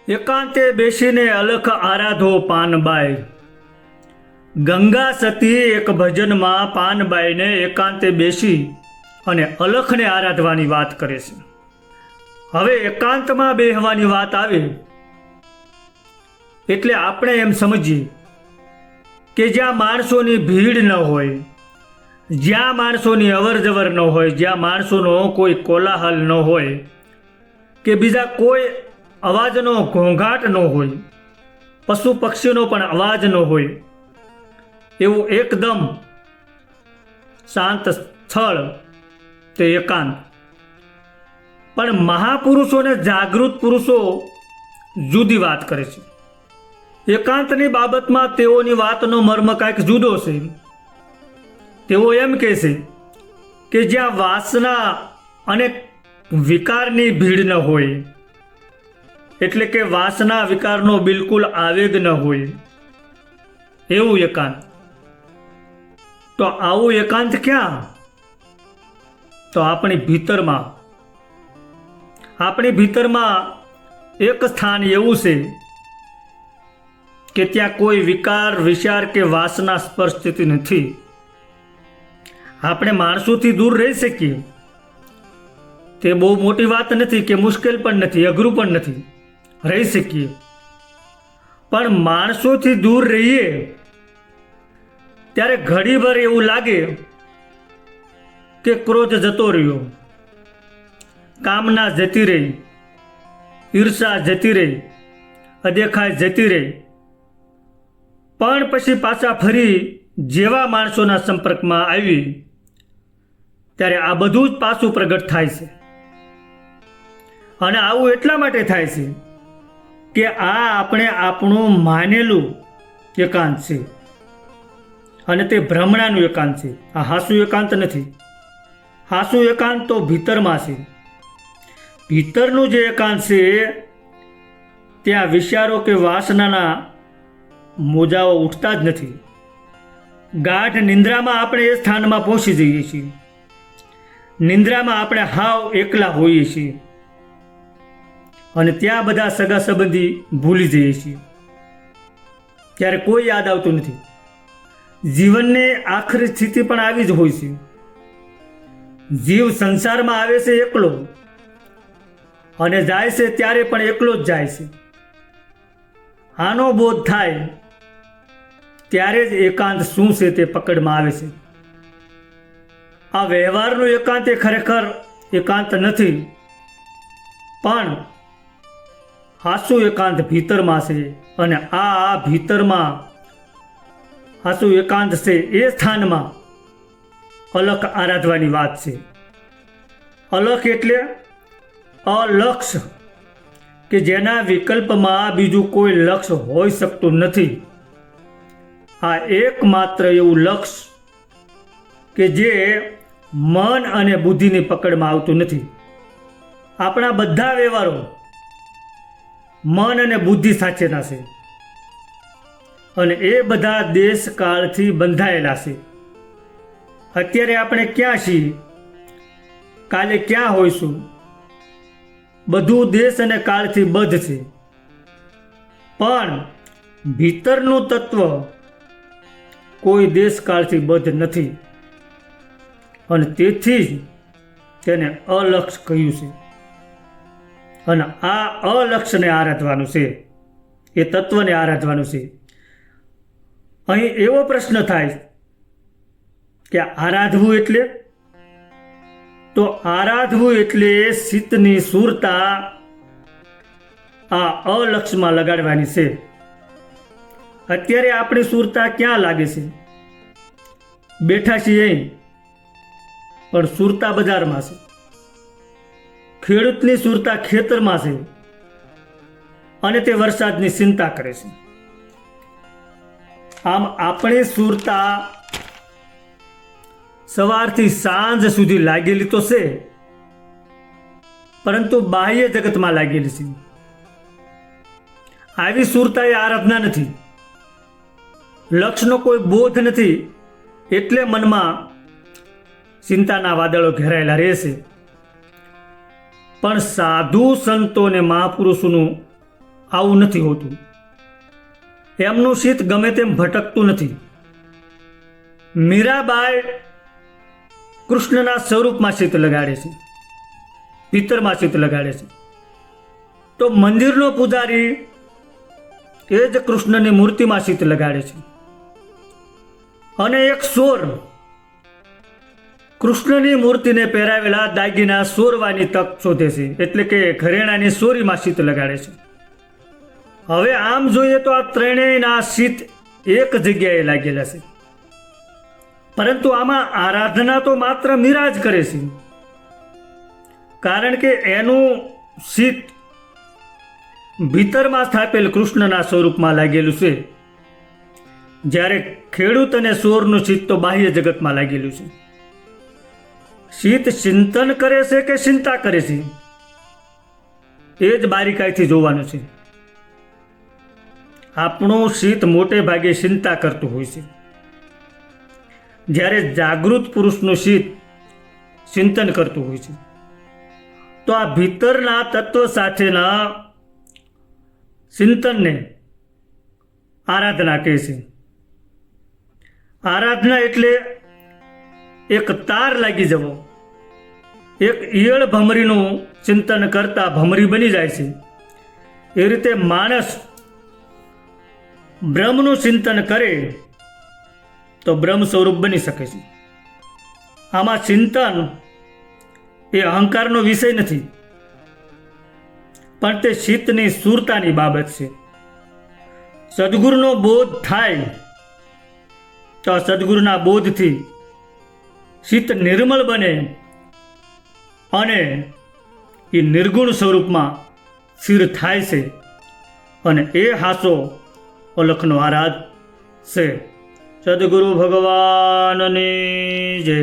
એકાંતે બેસીને અલખ આરાધો પાનબાઈ। ગંગા સતી એક ભજનમાં પાનબાઈને એકાંતે બેસી અને અલખને આરાધવાની વાત કરે છે। હવે એકાંતમાં બેહવાની વાત આવે એટલે આપણે એમ સમજીએ કે જ્યાં માણસોની ભીડ ન હોય, જ્યાં માણસોની અવરજવર ન હોય, જ્યાં માણસોનો કોઈ કોલાહલ ન હોય કે બીજા કોઈ અવાજનો ઘોંઘાટ ન હોય, પશુ પક્ષીનો પણ અવાજ ન હોય, એવું એકદમ શાંત સ્થળ તે એકાંત। પણ મહાપુરુષો અને જાગૃત પુરુષો જુદી વાત કરે છે। એકાંતની બાબતમાં તેઓની વાતનો મર્મ કાંઈક જુદો છે। તેઓ એમ કહે છે કે જ્યાં વાસના અને વિકારની ભીડ ન હોય, એટલે કે વાસના વિકારનો બિલકુલ આવેગ ન હોય, એવું એકાંત। તો આવું એકાંત ક્યાં? તો આપણી ભીતરમાં એક સ્થાન એવું છે કે ત્યાં કોઈ વિકાર, વિચાર કે વાસના સ્પર્શતી નથી। આપણે માણસોથી દૂર રહી શકીએ, તે બહુ મોટી વાત નથી કે મુશ્કેલ પણ નથી, અઘરું પણ નથી, રહી શકીએ। પણ માણસોથી દૂર રહીએ ત્યારે ઘડીભર એવું લાગે કે ક્રોધ જતો રહ્યો, કામના જતી રહી, ઈર્ષા જતી રહી, અદેખાઈ જતી રહી। પણ પછી પાછા ફરી જેવા માણસોના સંપર્કમાં આવી ત્યારે આ બધું જ પાછું પ્રગટ થાય છે। અને આવું એટલા માટે થાય છે કે આ આપણે આપણું માનેલું એકાંત છે અને તે ભ્રમણાનું એકાંત છે। આ હાસુ એકાંત નથી। હાસુ એકાંત તો ભીતરમાં છે। ભીતરનું જે એકાંત છે ત્યાં વિચારો કે વાસનાના મોજાઓ ઉઠતા જ નથી। ગાઢ નિંદ્રામાં આપણે એ સ્થાનમાં પહોંચી જઈએ છીએ। નિંદ્રામાં આપણે હાવ એકલા હોઈએ છીએ અને ત્યાં બધા સગા સંબંધી ભૂલી જઈએ છીએ। ત્યારે કોઈ યાદ આવતું નથી। જીવનની આખરી સ્થિતિ પણ આવી જ હોય છે। જીવ સંસારમાં આવે છે એકલો અને જાય છે ત્યારે પણ એકલો જ જાય છે। આનો બોધ થાય ત્યારે જ એકાંત શું છે તે પકડમાં આવે છે। આ વ્યવહારનું એકાંત એ ખરેખર એકાંત નથી, પણ હાસુ એકાંત ભીતરમાં છે। અને આ ભીતરમાં હાસુ એકાંત છે એ સ્થાનમાં અલખ આરાધવાની વાત છે। અલખ એટલે અલક્ષ, કે જેના વિકલ્પમાં બીજું કોઈ લક્ષ્ય હોઈ શકતું નથી। આ એકમાત્ર એવું લક્ષ્ય કે જે મન અને બુદ્ધિની પકડમાં આવતું નથી। આપણા બધા વ્યવહારો મન અને બુદ્ધિ સાથેના છે અને એ બધા દેશ કાળથી બંધાયેલા છે। અત્યારે આપણે ક્યાં છીએ, કાલે ક્યાં હોઈશું, બધું દેશ અને કાળથી બદ્ધ છે। પણ ભીતરનું તત્વ કોઈ દેશ કાળથી બદ્ધ નથી અને તેથી જ તેને અલક્ષ કહ્યું છે। અને આ અલક્ષને આરાધવાનું છે, એ તત્વને આરાધવાનું છે। અહીં એવો પ્રશ્ન થાય કે આરાધવું એટલે? તો આરાધવું એટલે ચિત્તની સુરતા આ અલક્ષમાં લગાડવાની છે। અત્યારે આપણી સુરતા ક્યાં લાગે છે? બેઠા છીએ અહીં, પણ સુરતા બજારમાં છે। ખેડૂતની સુરતા ખેતરમાં છે અને તે વરસાદની ચિંતા કરે છે। આમ આપણી સુરતા સવારથી સાંજ સુધી લાગેલી તો છે, પરંતુ બાહ્ય જગતમાં લાગેલી છે। આવી સુરતા એ આરાધના નથી। લક્ષ્યનો કોઈ બોધ નથી, એટલે મનમાં ચિંતાના વાદળો ઘેરાયેલા રહેશે। પણ સાધુ સંતો અને મહાપુરુષોનું આવું નથી હોતું. એમનું ચિત્ત ગમે તેમ ભટકતું નથી. મીરાબાઈ કૃષ્ણના સ્વરૂપમાં ચિત્ત લગાડે છે, ભીતરમાં ચિત્ત લગાડે છે. તો મંદિરનો પૂજારી એ જ કૃષ્ણની મૂર્તિમાં ચિત્ત લગાડે છે. અને એક ચોર કૃષ્ણની મૂર્તિને પહેરાવેલા દાગીના ચોરવાની તક શોધે છે, એટલે કે ઘરેણાની ચોરીમાં ચિત્ત લગાડે છે. હવે આમ જોઈએ તો આ ત્રણેયના ચિત્ત એક જગ્યાએ લાગેલા છે, પરંતુ આમાં આરાધના તો માત્ર મીરા જ કરે છે, કારણ કે એનું ચિત્ત ભીતરમાં સ્થાપેલ કૃષ્ણના સ્વરૂપમાં લાગેલું છે, જ્યારે ખેડૂત અને ચોરનું ચિત્ત તો બાહ્ય જગતમાં લાગેલું છે. ચિત્ત ચિંતન કરે છે કે ચિંતા કરે છે, એ જ બારીકાઈથી જોવાનું છે. આપણું ચિત્ત મોટે ભાગે ચિંતા કરતું હોય છે, જ્યારે જાગૃત પુરુષનું ચિત્ત ચિંતન કરતું હોય છે. તો આ ભીતરના તત્વ સાથેના ચિંતનને આરાધના કહે છે. આરાધના એટલે એક તાર લાગી જવો. એક ઈયળ ભમરીનું ચિંતન કરતા ભમરી બની જાય છે, એ રીતે માણસ બ્રહ્મનું ચિંતન કરે તો બ્રહ્મ સ્વરૂપ બની શકે છે. આમાં ચિંતન એ અહંકારનો વિષય નથી, પણ તે ચિત્તની સુરતાની બાબત છે. સદગુરુનો બોધ થાય તો સદગુરુના બોધથી ચિત્ત નિર્મળ બને અને એ નિર્ગુણ સ્વરૂપમાં સ્થિર થાય છે, અને એ હાસો અલખનો આરાધ છે. સદગુરુ ભગવાનની જય.